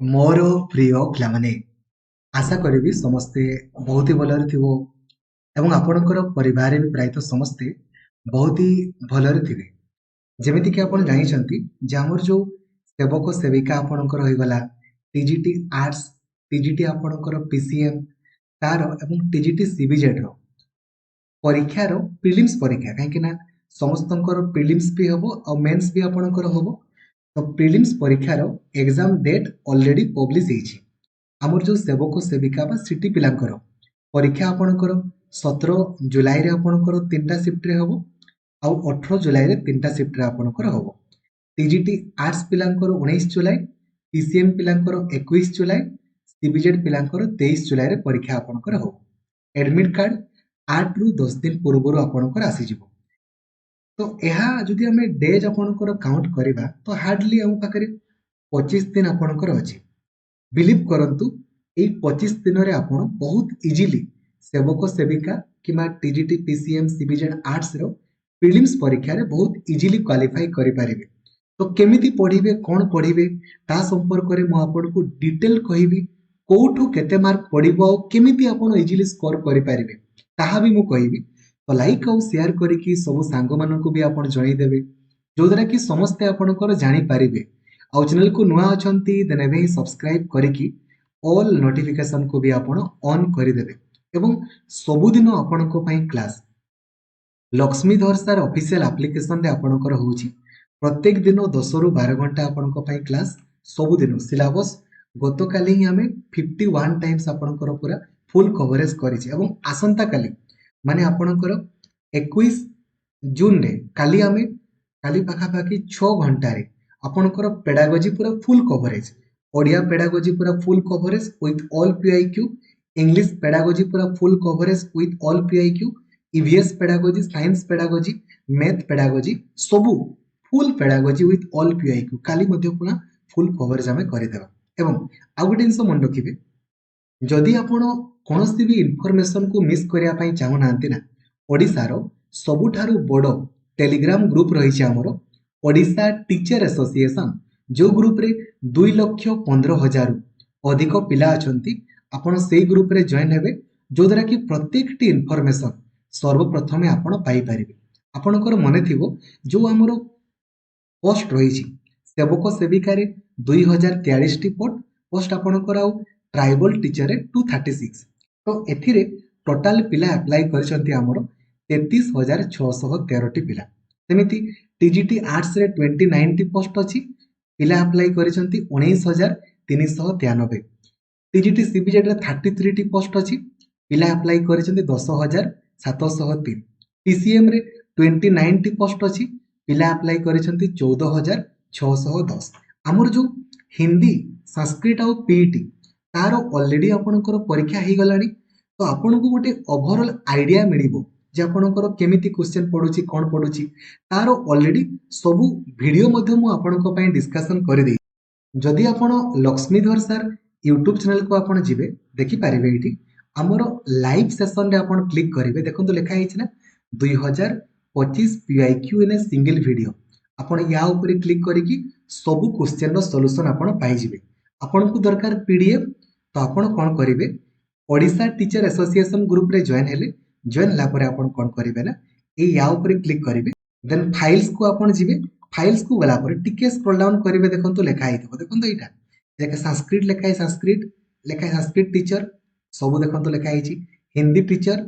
ମୋର ପ୍ରିୟ ପିଲାମାନେ, ଆଶା କରିବି ସମସ୍ତେ ବହୁତ ହି ଭଲରେ ଥିବ ଏବଂ ଆପଣଙ୍କର ପରିବାରରେ ବି ପ୍ରାୟତଃ ସମସ୍ତେ ବହୁତ ହି ଭଲରେ ଥିବେ। ଯେମିତିକି ଆପଣ ଜାଣିଛନ୍ତି ଯେ ଆମର ଯୋଉ ସେବକ ସେବିକା ଆପଣଙ୍କର ହୋଇଗଲା ଟିଜିଟି ଆର୍ଟ୍ସ, ଟିଜିଟି ଆପଣଙ୍କର ପିସିଏମ୍ ତାର ଏବଂ ଟିଜିଟି ସିବିଜେଡର ପରୀକ୍ଷାର ପ୍ରିଲିମ୍ସ ପରୀକ୍ଷା, କାହିଁକି ନା ସମସ୍ତଙ୍କର ପ୍ରିଲିମ୍ସ ବି ହବ ଆଉ ମେନ୍ସ ବି ଆପଣଙ୍କର ହବ। ତ ପ୍ରିଲିମ୍ସ ପରୀକ୍ଷାର ଏକ୍ସାମ ଡେଟ୍ ଅଲରେଡି ପବ୍ଲିଶ ହେଇଛି। ଆମର ଯୋଉ ସେବକ ସେବିକା ବା ସିଟି ପିଲାଙ୍କର ପରୀକ୍ଷା ଆପଣଙ୍କର 17 ଜୁଲାଇରେ ଆପଣଙ୍କର 3ଟା ସିଫ୍ଟରେ ହବ ଆଉ 18 ଜୁଲାଇରେ 3ଟା ସିଫ୍ଟରେ ଆପଣଙ୍କର ହବ। ଟିଜିଟି ଆର୍ଟ୍ସ ପିଲାଙ୍କର 19 ଜୁଲାଇ, ପିସିଏମ୍ ପିଲାଙ୍କର 21 ଜୁଲାଇ, ସିବିଜେଡ୍ ପିଲାଙ୍କର 23 ଜୁଲାଇରେ ପରୀକ୍ଷା ଆପଣଙ୍କର ହବ। ଏଡମିଟ୍ କାର୍ଡ 8ରୁ 10 ଦିନ ପୂର୍ବରୁ ଆପଣଙ୍କର ଆସିଯିବ। ତ ଏହା ଯଦି ଆମେ ଡେଜ୍ ଆପଣଙ୍କର କାଉଣ୍ଟ କରିବା ତ ହାର୍ଡଲି ଆମ ପାଖରେ 25 ଦିନ ଆପଣଙ୍କର ଅଛି। ବିଲିଭ୍ କରନ୍ତୁ, ଏଇ 25 ଦିନରେ ଆପଣ ବହୁତ ଇଜିଲି ସେବକ ସେବିକା କିମ୍ବା ଟିଜିଟି ପିସିଏମ୍ ସିବିଜେଡ୍ ଆର୍ଟ୍ସର ପ୍ରିଲିମ୍ସ ପରୀକ୍ଷାରେ ବହୁତ ଇଜିଲି କ୍ୱାଲିଫାଇ କରିପାରିବେ। ତ କେମିତି ପଢିବେ, କଣ ପଢିବେ, ତା ସମ୍ପର୍କରେ ମୁଁ ଆପଣଙ୍କୁ ଡିଟେଲ କହିବି। କୋଉଠୁ କେତେ ମାର୍କ ପଡିବ ଆଉ କେମିତି ଆପଣ ଇଜିଲି ସ୍କୋର କରିପାରିବେ ତାହା ବି ମୁଁ କହିବି। ତ ଲାଇକ୍ ଆଉ ସେୟାର କରିକି ସବୁ ସାଙ୍ଗମାନଙ୍କୁ ବି ଆପଣ ଜଣେଇଦେବେ, ଯୋଉଦ୍ୱାରା କି ସମସ୍ତେ ଆପଣଙ୍କର ଜାଣିପାରିବେ। ଆଉ ଚ୍ୟାନେଲକୁ ନୂଆ ଅଛନ୍ତି ଦେନ୍ ଏବେ ହିଁ ସବସ୍କ୍ରାଇବ କରିକି ଅଲ୍ ନୋଟିଫିକେସନକୁ ବି ଆପଣ ଅନ୍ କରିଦେବେ। ଏବଂ ସବୁଦିନ ଆପଣଙ୍କ ପାଇଁ କ୍ଲାସ୍ ଲକ୍ଷ୍ମୀଧର ସାର୍ ଅଫିସିଆଲ ଆପ୍ଲିକେସନରେ ଆପଣଙ୍କର ହଉଛି। ପ୍ରତ୍ୟେକ ଦିନ 10ରୁ 12 ଘଣ୍ଟା ଆପଣଙ୍କ ପାଇଁ କ୍ଲାସ୍। ସବୁଦିନ ସିଲାବସ୍ ଗତକାଲି ହିଁ ଆମେ 51 ଟାଇମ୍ସ ଆପଣଙ୍କର ପୁରା ଫୁଲ୍ କଭରେଜ କରିଛି ଏବଂ ଆସନ୍ତାକାଲି ମାନେ ଆପଣଙ୍କର 21 ଜୁନରେ କାଲି ପାଖାପାଖି 6 ଘଣ୍ଟାରେ ଆପଣଙ୍କର ପେଡାଗୋଜି ପୁରା ଫୁଲ୍ କଭରେଜ। ଓଡ଼ିଆ ପେଡାଗୋଜି ପୁରା full coverage with all PIQ, English pedagogy ପୁରା full coverage with all PIQ, EVS pedagogy, science pedagogy, math pedagogy ସବୁ full pedagogy with all PIQ କାଲି ମଧ୍ୟ ପୁରା ଫୁଲ୍ କଭରେଜ ଆମେ କରିଦେବା। ଏବଂ ଆଉ ଗୋଟେ ଜିନିଷ ମନେ ରଖିବେ, ଯଦି ଆପଣ କୌଣସି ବି ଇନଫର୍ମେସନକୁ ମିସ୍ କରିବା ପାଇଁ ଚାହୁଁନାହାନ୍ତି ନା, ଓଡ଼ିଶାର ସବୁଠାରୁ ବଡ଼ ଟେଲିଗ୍ରାମ ଗ୍ରୁପ ରହିଛି ଆମର ଓଡ଼ିଶା ଟିଚର ଆସୋସିଏସନ, ଯୋଉ ଗ୍ରୁପରେ 2,15,000ରୁ ଅଧିକ ପିଲା ଅଛନ୍ତି। ଆପଣ ସେଇ ଗ୍ରୁପରେ ଜଏନ୍ ହେବେ, ଯୋଉଦ୍ୱାରା କି ପ୍ରତ୍ୟେକଟି ଇନଫର୍ମେସନ ସର୍ବପ୍ରଥମେ ଆପଣ ପାଇପାରିବେ। ଆପଣଙ୍କର ମନେ ଥିବ ଯୋଉ ଆମର ପୋଷ୍ଟ ରହିଛି ସେବକ ସେବିକାରେ 2043ଟି ପୋଷ୍ଟ ଆପଣଙ୍କର ଆଉ ଟ୍ରାଇବାଲ ଟିଚରରେ 236। ତ ଏଥିରେ ଟୋଟାଲ ପିଲା ଆପ୍ଲାଏ କରିଛନ୍ତି ଆମର 33,613ଟି ପିଲା। ସେମିତି ଟିଜିଟି ଆର୍ଟ୍ସରେ 29ଟି ପୋଷ୍ଟ ଅଛି, ପିଲା ଆପ୍ଲାଏ କରିଛନ୍ତି 19,393। ଟିଜିଟି ସିବିଜେଡରେ 33ଟି ପୋଷ୍ଟ ଅଛି, ପିଲା ଆପ୍ଲାଏ କରିଛନ୍ତି 10,703। ପିସିଏମ୍ରେ 29ଟି ପୋଷ୍ଟ ଅଛି, ପିଲା ଆପ୍ଲାଏ କରିଛନ୍ତି 14,610। ଆମର ଯୋଉ ହିନ୍ଦୀ, ସଂସ୍କୃତ ଆଉ ପିଇଟି ତାର ଅଲରେଡି ଆପଣଙ୍କର ପରୀକ୍ଷା ହେଇଗଲାଣି। ତ ଆପଣଙ୍କୁ ଗୋଟେ ଓଭରଅଲ୍ ଆଇଡିଆ ମିଳିବ ଯେ ଆପଣଙ୍କର କେମିତି କ୍ୱେଶ୍ଚନ ପଡୁଛି, କଣ ପଡୁଛି। ତାର ଅଲରେଡି ସବୁ ଭିଡିଓ ମଧ୍ୟ ମୁଁ ଆପଣଙ୍କ ପାଇଁ ଡିସ୍କସନ କରିଦେଇଛି। ଯଦି ଆପଣ ଲକ୍ଷ୍ମୀଧର ସାର୍ ୟୁଟ୍ୟୁବ ଚ୍ୟାନେଲକୁ ଆପଣ ଯିବେ, ଦେଖିପାରିବେ ଏଇଠି ଆମର ଲାଇଭ ସେସନରେ ଆପଣ କ୍ଲିକ୍ କରିବେ, ଦେଖନ୍ତୁ ଲେଖା ହେଇଛି ନା 2025 ପିଆଇକ୍ୟୁ ଇନ୍ ଏ ସିଙ୍ଗଲ ଭିଡିଓ। ଆପଣ ୟା ଉପରେ କ୍ଲିକ୍ କରିକି ସବୁ କ୍ୱେଶ୍ଚନର ସଲ୍ୟୁସନ ଆପଣ ପାଇଯିବେ। ଆପଣଙ୍କୁ ଦରକାର ପିଡିଏଫ, ତ ଆପଣ କଣ କରିବେ, ଓଡ଼ିଶା ଟିଚର ଆସୋସିଏସନ ଗ୍ରୁପରେ ଜଏନ୍ ହେଲେ, ଜଏନ୍ ହେଲା ପରେ ଆପଣ କଣ କରିବେ ନା ଏଇ ୟା ଉପରେ କ୍ଲିକ୍ କରିବେ, ଦେନ୍ ଫାଇଲ୍ସକୁ ଆପଣ ଯିବେ। ଫାଇଲ୍ସକୁ ଗଲା ପରେ ଟିକେ ସ୍କ୍ରୋଲ ଡାଉନ୍ କରିବେ, ଦେଖନ୍ତୁ ଲେଖା ହେଇଥିବ, ଦେଖନ୍ତୁ ଏଇଟା ଦେଖ ସଂସ୍କୃତ ଲେଖା ହେଇ ସଂସ୍କୃତ ଟିଚର ସବୁ ଦେଖନ୍ତୁ ଲେଖା ହେଇଛି। ହିନ୍ଦୀ ଟିଚର,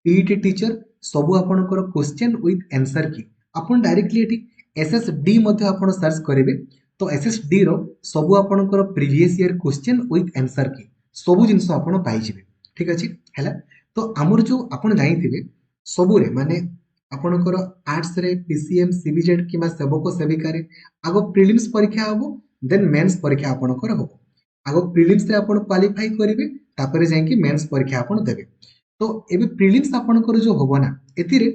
ପିଇଟି ଟିଚର ସବୁ ଆପଣଙ୍କର କ୍ୱେଶ୍ଚନ ୱିଥ୍ ଆନ୍ସର କି। ଆପଣ ଡାଇରେକ୍ଟଲି ଏଠି ଏସଏସଡି ମଧ୍ୟ ଆପଣ ସର୍ଚ୍ଚ କରିବେ, ତ ଏସଏସଡି ର ସବୁ ଆପଣଙ୍କର previous year question with answer କି ସବୁ ଜିନିଷ ଆପଣ ପାଇଯିବେ। ଠିକ ଅଛି ହେଲା। ତ ଆମର ଯୋଉ ଆପଣ ଜାଣିଥିବେ ସବୁରେ ମାନେ ଆପଣଙ୍କର ଆର୍ଟ୍ସରେ ପିସିଏମ୍ ସିବିଜେଡ୍ କିମ୍ବା ସେବକ ସେବିକାରେ ଆଗ ପ୍ରିଲିମ୍ସ ପରୀକ୍ଷା ହବ, ଦେନ୍ ମେନ୍ସ ପରୀକ୍ଷା ଆପଣଙ୍କର ହବ। ଆଗ ପ୍ରିଲିମ୍ସରେ ଆପଣ କ୍ୱାଲିଫାଇ କରିବେ, ତାପରେ ଯାଇକି ମେନ୍ସ ପରୀକ୍ଷା ଆପଣ ଦେବେ। ତ ଏବେ ପ୍ରିଲିମ୍ସ ଆପଣଙ୍କର ଯୋଉ ହବ ନା, ଏଥିରେ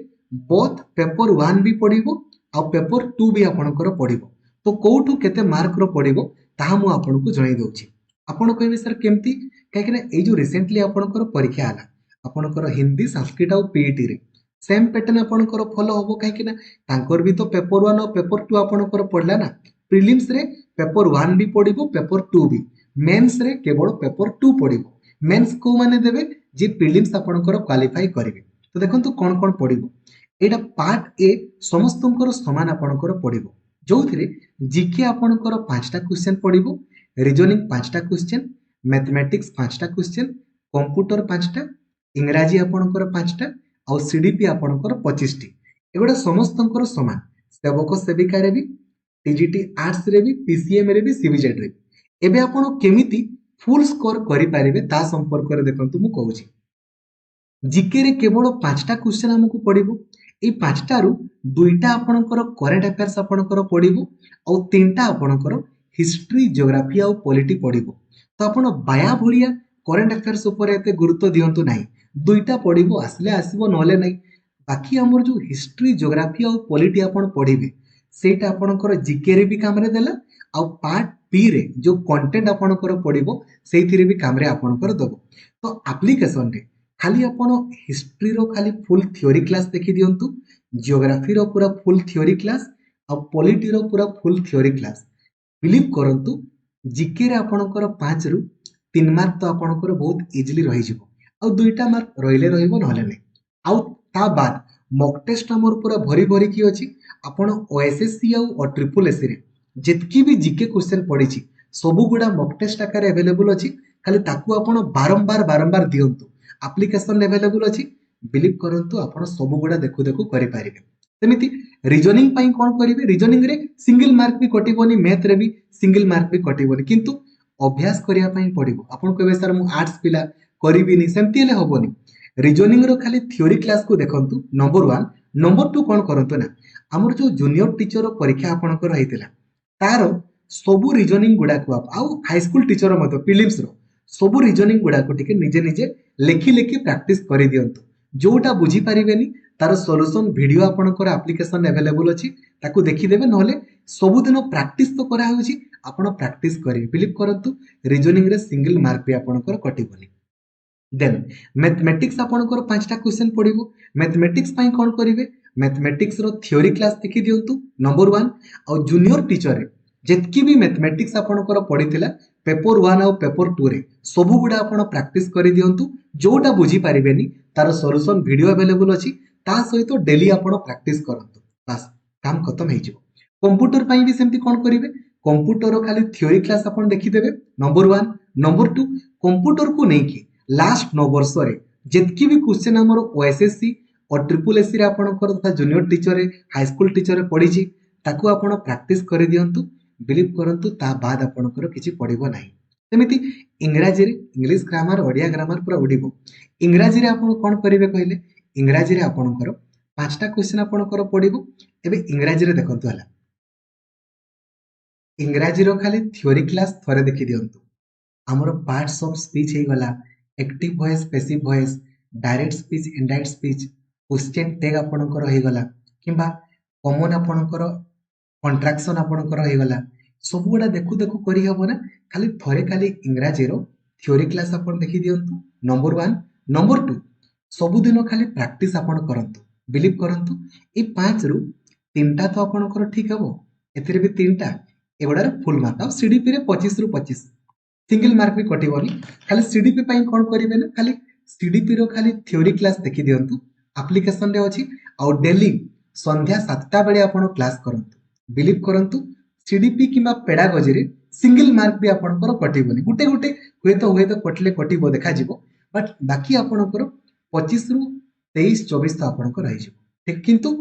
ବୋଥ ପେପର 1 ବି ପଡିବ ଆଉ ପେପର 2 ବି ଆପଣଙ୍କର ପଡିବ। ତ କୋଉଠୁ କେତେ ମାର୍କର ପଡିବ ତାହା ମୁଁ ଆପଣଙ୍କୁ ଜଣାଇ ଦଉଛି। ଆପଣ କହିବେ ସାର୍ କେମିତି, କାହିଁକି ନା ଏଇ ଯୋଉ ରିସେଣ୍ଟଲି ଆପଣଙ୍କର ପରୀକ୍ଷା ହେଲା ଆପଣଙ୍କର ହିନ୍ଦୀ, ସଂସ୍କୃତ ଆଉ ପିଇଟିରେ ସେମ୍ ପ୍ୟାଟର୍ନ ଆପଣଙ୍କର ଫଲୋ ହବ, କାହିଁକି ନା ତାଙ୍କର ବି ତ ପେପର 1 ଆଉ ପେପର 2 ଆପଣଙ୍କର ପଡିଲା ନା। ପ୍ରିଲିମ୍ସରେ ପେପର 1 ବି ପଡିବ, ପେପର 2 ବି, मेन्स रे केवल पेपर 2 पड़िबो। मेन्स को माने देबे जे प्रिलिम्स आपनकर क्वालिफाई करिवे। तो देखंतु कोन कोन पड़िबो। एटा पार्ट ए समस्तंकर समान आपनकर पड़िबो, जोथिरे जीके आपनकर 5टा क्वेश्चन पड़िबो, रीजनिंग 5टा क्वेश्चन, मैथमेटिक्स 5टा क्वेश्चन, कंप्यूटर 5टा, इंग्राजी आपनकर 5टा और सीडीपी आपनकर 25 टी। एगुडा समस्तंकर समान। सेवक सेविका रे भी, टीजीटी आर्ट्स रे भी, पीसीएम रे भी, सीबीजेड रे भी। एबे आपण केमिति फुल स्कोर करि पारिबे ता संपर्क रे देखंतु मु कहूची। जीके रे केवल 5टा क्वेश्चन हमकु पड़िबो। ए 5टा रु 2टा आपनकर करेंट अफेयर्स आपनकर पड़िबो और 3टा आपनकर हिस्ट्री, ज्योग्राफी और पॉलिटी पड़िबो। तो आपण बाया भलिया करेंट अफेयर्स ऊपर एते गुरुत्व दियंतु नाही। 2टा पड़िबो, आसले आसीबो नहले नाही। बाकी हमर जो हिस्ट्री, ज्योग्राफी और पॉलिटी आपण पढ़िबे सेटा आपनकर जीके रे भी काम रे देला और पार्ट बी रे जो कंटेंट आपनकर पढ़िबो सेइथिरे भी काम रे आपनकर दबो। तो एप्लीकेशन रे खाली आपण हिस्ट्री रो खाली फुल थ्योरी क्लास देखि दियंतु, ज्योग्राफी रो पूरा फुल थ्योरी क्लास और पॉलिटी रो पूरा फुल थ्योरी क्लास। बिलीव करंतु जीके रे आपनकर 5 रु 3 मार्क तो आपनकर बहुत इजीली रहि जिवो और 2टा मार्क रहिले रहिबो नहले नै। आउ ता बाद मॉक टेस्ट हमर पूरा भरी भरी की अछि। आपण ओएसएससी और ट्रिपल एससी रे जेतकी भी जीके क्वेश्चन पड़िछि सबु गुडा मॉक टेस्ट आकार अवेलेबल अछि। खाली ताकू आपण बारंबार दियंतु। एप्लीकेशन अवेलेबल अछि। बिलीव करंतु आपण सबु गुडा देखु देखु करि पारिबे। सेमिति रीजनिंग पई कोन करिवे, रीजनिंग रे सिंगल मार्क भी कटिबोनी, मैथ रे भी सिंगल मार्क भी कटिबोनी, किंतु अभ्यास करिया पई पड़िबो। आपण कहबे सर मु आर्ट्स पिला करिबिनी, सेमति हेले होबोनी। रीजनिंग रो खाली थ्योरी क्लास को देखंतु नंबर 1। नंबर 2 कोन करंतु ना, हमर जो जूनियर टीचर रो परीक्षा आपनकर रहितला तार सबु रीजनिंग गुडा को आउ हाई स्कूल टीचर मत प्रीलिम्स रो सबु रीजनिंग गुडा को टिके निजे निजे लेखि लेखि प्रैक्टिस करि दियंतु। जोटा बुझी पारिबेनी तार सॉल्यूशन वीडियो आपनकर एप्लीकेशन अवेलेबल अछि, ताकू देखि देबे। नहले सबु दिन प्रैक्टिस तो करा होछि, आपण प्रैक्टिस करिवे। बिलीव करंतु रीजनिंग रे सिंगल मार्क भी आपनकर कटिबोनी। देन मैथमेटिक्स आपनकर 5टा क्वेश्चन पड़िबो। मैथमेटिक्स पई कोन करिवे, मैथमेटिक्स रो थ्योरी क्लास देखि दियंतु नंबर 1 और जूनियर टीचर रे जेतकी भी मैथमेटिक्स आपनकर पड़िथिला पेपर 1 और पेपर 2 रे सबु गुडा आपण प्रैक्टिस करि दियंतु। जोटा बुझी पारिबेनी तार सॉल्यूशन वीडियो अवेलेबल अछि, ता सहित डेली आपण प्रैक्टिस करंतु। बस काम खत्म हे जिवो। कंप्यूटर पई भी सेमति कोन करिवे, कंप्यूटर रो खाली थ्योरी क्लास आपण देखि देबे नंबर 1। नंबर 2 कंप्यूटर को नै कि लास्ट 9 वर्ष रे जेतकी भी क्वेश्चन हमर ओएसएससी और ट्रिपल एससी रे आपनकर तथा जूनियर टीचर रे हाई स्कूल टीचर रे पढिछि ताकू आपण प्रैक्टिस करि दियंतु। बिलीव करंतु ता बाद आपनकर किछि पढिबो नाही। सेमिति इंग्रजी रे इंग्लिश ग्रामर, ओडिया ग्रामर पूरा उडिबो। इंग्रजी रे आपण कोन करिवे कहले, इंग्रजी रे आपनकर 5टा क्वेश्चन आपनकर पढिबो। एबे इंग्रजी रे देखंतु हला, इंग्रजी रो खाली थ्योरी क्लास थरे देखि दियंतु। हमर पार्ट्स ऑफ स्पीच हे गला, active voice, passive voice, direct speech, indirect speech, question tag आपनकर हे गला किंबा कॉमन आपनकर कॉन्ट्रैक्शन आपनकर हे गला। सब गुडा देखु देखु करि हबो ना। खाली थरे खाली इंग्रजी रो थ्योरी क्लास आपन देखि दियंतु नंबर 1। नंबर 2 सब दिन खाली प्रैक्टिस आपन करंतु। बिलीव करंतु ए 5 रु 3टा तो आपनकर ठीक हबो, एथिरे भी 3टा एगुडा फुल मार्क और सीडीपी रे 25 रु 25 सिंगल मार्क भी कटिबोनी। खाली सीडीपी पई कोन करिवे ना, खाली सीडीपी रो खाली थ्योरी क्लास देखि दियंतु। एप्लीकेशन रे अछि और डेली संध्या 7टा बेले आपण क्लास करंतु। बिलीव करंतु सीडीपी किबा पेडागोजी रे सिंगल मार्क भी आपनकर कटिबोनी। गुटे गुटे हुए तो कटले कटिबो देखा जिवो, बट बाकी आपनकर 25 रु 23 24 तो आपनकर रहि जिवो ठीक। किंतु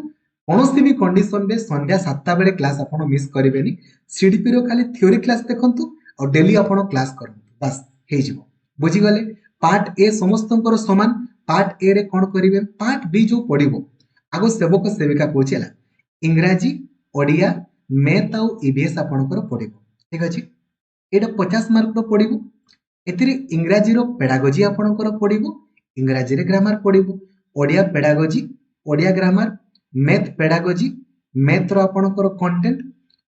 कोनोसी भी कंडीशन रे संध्या 7टा बेले क्लास आपण मिस करिवेनी। सीडीपी रो खाली थ्योरी क्लास देखंतु और डेली आपण क्लास करंतु। बस हे जिवो। बुझी गले। पार्ट ए समस्तंकर समान। पार्ट ए रे कोन करिवे, पार्ट बी जो पढिबो आगो सेवक सेविका कोचेला इंग्रजी, ओडिया, मैथ और ईवीएस आपनकर पढिबो ठीक अछि। एटा 50 मार्क रो पढिबो। एथिरे इंग्रजी रो पेडागोजी आपनकर पढिबो, इंग्रजी रे ग्रामर पढिबो, Odia pedagogy, Odia grammar, math pedagogy, math रो आपनकर कंटेंट,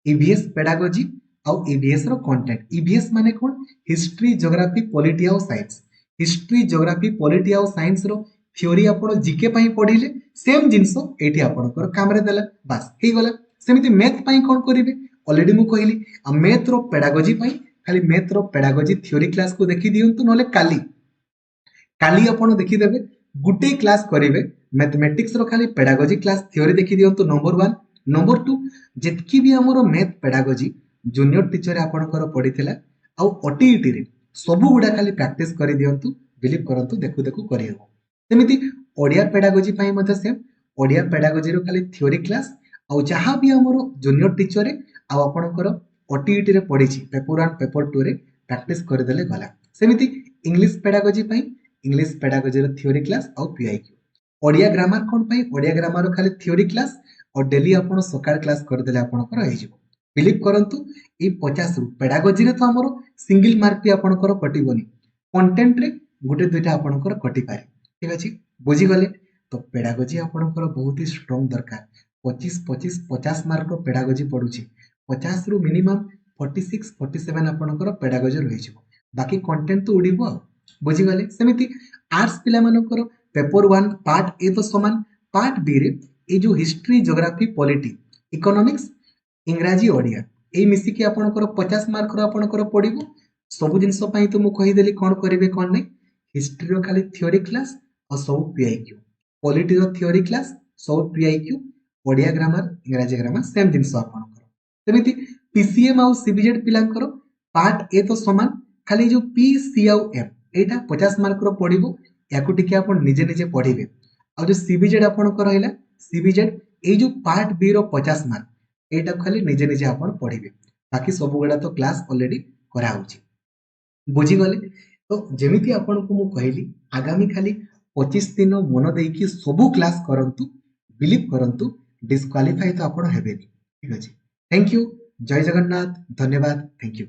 ईवीएस पेडागोजी और ईवीएस रो कंटेंट। ईवीएस माने कोन, हिस्ट्री, ज्योग्राफी, पॉलिटी और साइंस। हिस्ट्री, ज्योग्राफी, पॉलिटी और साइंस रो थ्योरी आपण जीके पई पढिले सेम जिंसो एठी आपनकर काम रे देला। बस हे गला। सेमिति मैथ पई कोन करिवे, ऑलरेडी मु कहिली। आ मैथ रो पेडागोजी पई खाली मैथ रो पेडागोजी थ्योरी क्लास को देखि दियंतु नले काली काली आपण देखिदेबे गुटे क्लास करिवे मैथमेटिक्स रो खाली पेडागोजी क्लास थ्योरी देखि दियंतु नंबर 1 नंबर 2 जेतकी भी हमरो मैथ पेडागोजी जूनियर टीचर आपणकर पडिथिला आ ओटीईटी रे सब गुडा खाली प्रैक्टिस करि दियंतु बिलीव करंतु देखु देखु करि हो सेमिति ओडिया पेडागोजी पई मते सेम ओडिया पेडागोजी रो खाली थ्योरी क्लास आ जहां भी हमरो जूनियर टीचर रे आ आपणकर ओटीईटी रे पडिछि पेपर 1 पेपर 2 रे प्रैक्टिस करि देले गला सेमिति इंग्लिश पेडागोजी पई इंग्लिश पेडागोजी रो थ्योरी क्लास और पीआईक्यू ओडिया ग्रामर कोन पई ओडिया ग्रामर रो खाली थ्योरी क्लास और डेली आपण सकाळ क्लास कर देले आपणकर होई जिवो बिलीव करंतु ए 50 रु पेडागोजी रे तो हमरो सिंगल मार्क भी आपणकर कटिबोनी कंटेंट रे गुटे दुइटा आपणकर कटि पारे ठीक अछि बुझी गले तो पेडागोजी आपणकर बहुत ही स्ट्रांग दरकार 25 25 50 मार्क रो पेडागोजी पडुची 50 रु मिनिमम 46 47 आपणकर पेडागोजी रहि जिवो बाकी कंटेंट तो उडिबो बुझी गले सेमिति आर्ट्स पिला मानकर पेपर 1 पार्ट ए तो समान पार्ट बी रे ए जो हिस्ट्री ज्योग्राफी पॉलिटी इकोनॉमिक्स इंग्राजी ओडिया ए मिसी के आपनकर 50 मार्क रो आपनकर पडिबो सब जिंस पई तो मु कहि देली कोन करिवे कोन नै हिस्ट्री रो खाली थ्योरी क्लास और सब पीआईक्यू पॉलिटी रो थ्योरी क्लास सब पीआईक्यू ओडिया ग्रामर इंग्राजी ग्रामर सेम जिंस आपनकर सेमिति पीसीएम और सीबीजेड पिलांकर पार्ट ए तो समान खाली जो पी सी आउ एम एटा 50 मार्क रो पडिबो याकू टिके आपण निजे निजे पढिबे आ जो सीबीजेड आपनकर रहला सीबीजेड ए जो पार्ट बी रो 50 मार्क एटा खाली निजे निजे आपण पढिबे बाकी सब गुडा तो क्लास ऑलरेडी करा होची बुझी गले तो जेमिति आपण को मु कहली आगामी खाली 25 दिन मन देकी सब क्लास करंतु बिलीव करंतु डिस्क्वालीफाई तो आपण हेबेनी ठीक अछि थैंक यू जय जगन्नाथ धन्यवाद थैंक यू